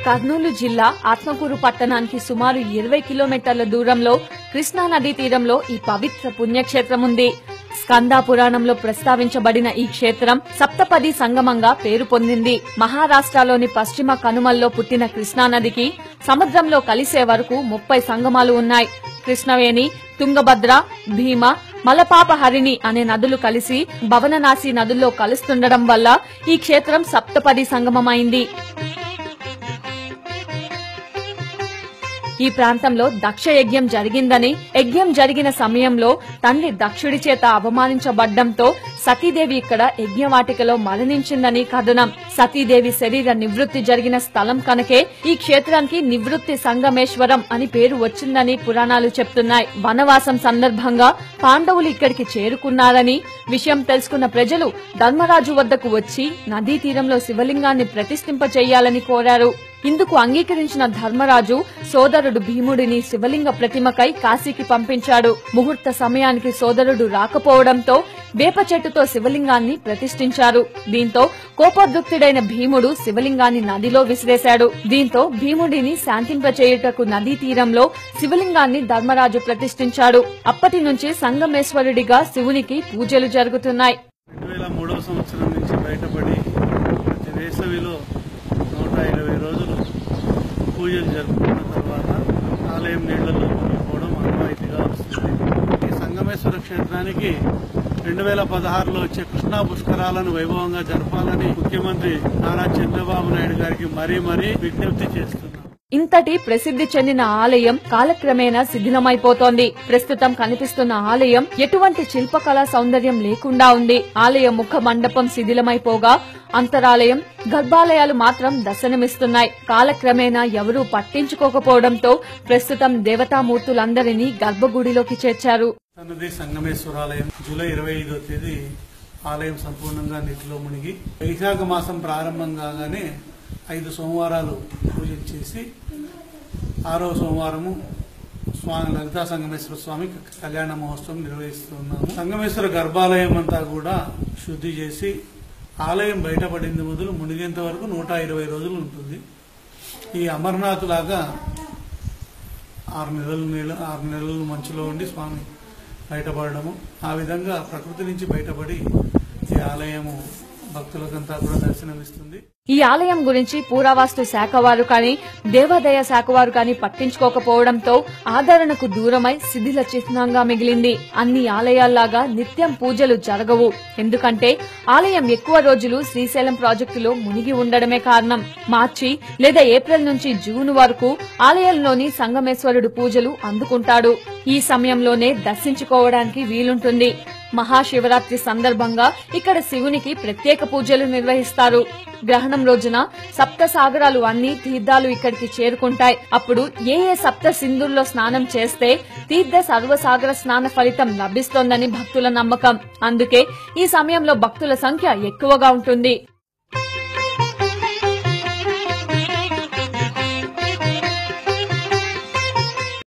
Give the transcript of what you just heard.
కర్నూలు జిల్లా ఆత్మకూరు పట్టణానికి సుమారు 20 కిలోమీటర్ల దూరంలో కృష్ణా నదీ తీరంలో ఈ పవిత్ర పుణ్యక్షేత్రం ఉంది. స్కంద పురాణంలో ప్రస్తావించబడిన ఈ క్షేత్రం సప్తపది సంగమంగా పేరు పొందింది. మహారాష్ట్రలోని పశ్చిమ కనుమల్లో పుట్టిన కృష్ణానదికి సముద్రంలో కలిసే వరకు 30 సంగమాలు ఉన్నాయి. కృష్ణవేణి, తుంగభద్ర, భీమ, మలపాపహరిణి అనే నదులు కలిసి భవననాసి నదుల్లో కలుస్తుండడం వల్ల ఈ క్షేత్రం సప్తపది సంగమమైంది. ఈ ప్రాంతంలో దక్ష యజ్ఞం జరిగిందని, యజ్ఞం జరిగిన సమయంలో తండ్రి దక్షుడి చేత అవమానించబడ్డంతో సతీదేవి ఇక్కడ యజ్ఞవాటికలో మరణించిందని కథనం. సతీదేవి శరీర నివృత్తి జరిగిన స్థలం కనుకే ఈ క్షేత్రానికి నివృత్తి సంగమేశ్వరం అని పేరు వచ్చిందని పురాణాలు చెప్తున్నాయి. వనవాసం సందర్భంగా పాండవులు ఇక్కడికి చేరుకున్నారని విషయం తెలుసుకున్న ప్రజలు ధర్మరాజు వద్దకు వచ్చి నదీ తీరంలో శివలింగాన్ని ప్రతిష్ఠింపచేయాలని కోరారు. ఇందుకు అంగీకరించిన ధర్మరాజు సోదరుడు భీముడిని శివలింగ ప్రతిమకై కాశీకి పంపించాడు. ముహూర్త సమయానికి సోదరుడు రాకపోవడంతో వేప చెట్టుతో శివలింగాన్ని ప్రతిష్ఠించారు. దీంతో కోపోద్రిక్తుడైన భీముడు శివలింగాన్ని నదిలో విసిరేశాడు. దీంతో భీముడిని శాంతింపచేయుటకు నదీ తీరంలో శివలింగాన్ని ధర్మరాజు ప్రతిష్ఠించాడు. అప్పటి నుంచి సంగమేశ్వరుడిగా శివునికి పూజలు జరుగుతున్నాయి. 2003వ సంవత్సరం నుంచి బయటపడి వేసవిలో 120 రోజులు పూజలు జరుపుకున్న తర్వాత ఆలయం నీళ్లలో మునిగిపోవడం ఆనవాయితీగా వస్తుంది. ఈ సంగమేశ్వర క్షేత్రానికి 2016లో వచ్చే కృష్ణా పుష్కరాలను వైభవంగా జరపాలని ముఖ్యమంత్రి నారా చంద్రబాబు నాయుడు గారికి మరీ విజ్ఞప్తి చేస్తున్నారు. ఇంతటి ప్రసిద్ధి చెందిన ఆలయం కాలక్రమేణా శిథిలమైపోతోంది. ప్రస్తుతం కనిపిస్తున్న ఆలయం ఎటువంటి శిల్పకళా సౌందర్యం లేకుండా ఉంది. ఆలయ ముఖ మండపం శిథిలమైపోగా అంతరాలయం, గర్భాలయాలు మాత్రం దర్శనమిస్తున్నాయి. కాలక్రమేణా ఎవరూ పట్టించుకోకపోవడంతో ప్రస్తుతం దేవతామూర్తులందరినీ గర్భగుడిలోకి చేర్చారు. సన్నది సంగమేశ్వరాలయం జూలై 25వ తేదీ ఆలయం సంపూర్ణంగా నీటిలో మునిగి వైశాఖ మాసం ప్రారంభం కాగానే 5 సోమవారాలు పూజలు చేసి 6వ సోమవారము స్వామి లలితా సంగమేశ్వర స్వామి కళ్యాణ మహోత్సవం నిర్వహిస్తున్నాము. సంగమేశ్వర గర్భాలయం అంతా కూడా శుద్ధి చేసి ఆలయం బయటపడింది మొదలు మునిగేంత వరకు 120 రోజులు ఉంటుంది. ఈ అమర్నాథ్ లాగా 6 నెలలు మంచులో ఉండి స్వామి బయటపడము, ఆ విధంగా ప్రకృతి నుంచి బయటపడి ఈ ఆలయము భక్తులకంతా కూడా దర్శనమిస్తుంది. ఈ ఆలయం గురించి పురావస్తు శాఖ వారు కానీ దేవాదాయ శాఖ వారు కానీ పట్టించుకోకపోవడంతో ఆదరణకు దూరమై శిథిల చిహ్నంగా మిగిలింది. అన్ని ఆలయాల్లాగా నిత్యం పూజలు జరగవు. ఎందుకంటే ఆలయం ఎక్కువ రోజులు శ్రీశైలం ప్రాజెక్టులో మునిగి ఉండడమే కారణం. మార్చి లేదా ఏప్రిల్ నుంచి జూన్ వరకు ఆలయంలోని సంగమేశ్వరుడు పూజలు అందుకుంటాడు. ఈ సమయంలోనే దర్శించుకోవడానికి వీలుంటుంది. మహాశివరాత్రి సందర్భంగా ఇక్కడ శివునికి ప్రత్యేక పూజలు నిర్వహిస్తారు. గ్రహణం రోజున సప్త సాగరాలు అన్ని తీర్థాలు ఇక్కడికి చేరుకుంటాయి. అప్పుడు ఏ సప్త సింధుల్లో స్నానం చేస్తే తీర్థ సర్వసాగర స్నాన ఫలితం లభిస్తోందని భక్తుల నమ్మకం. అందుకే ఈ సమయంలో భక్తుల సంఖ్య ఎక్కువగా ఉంటుంది.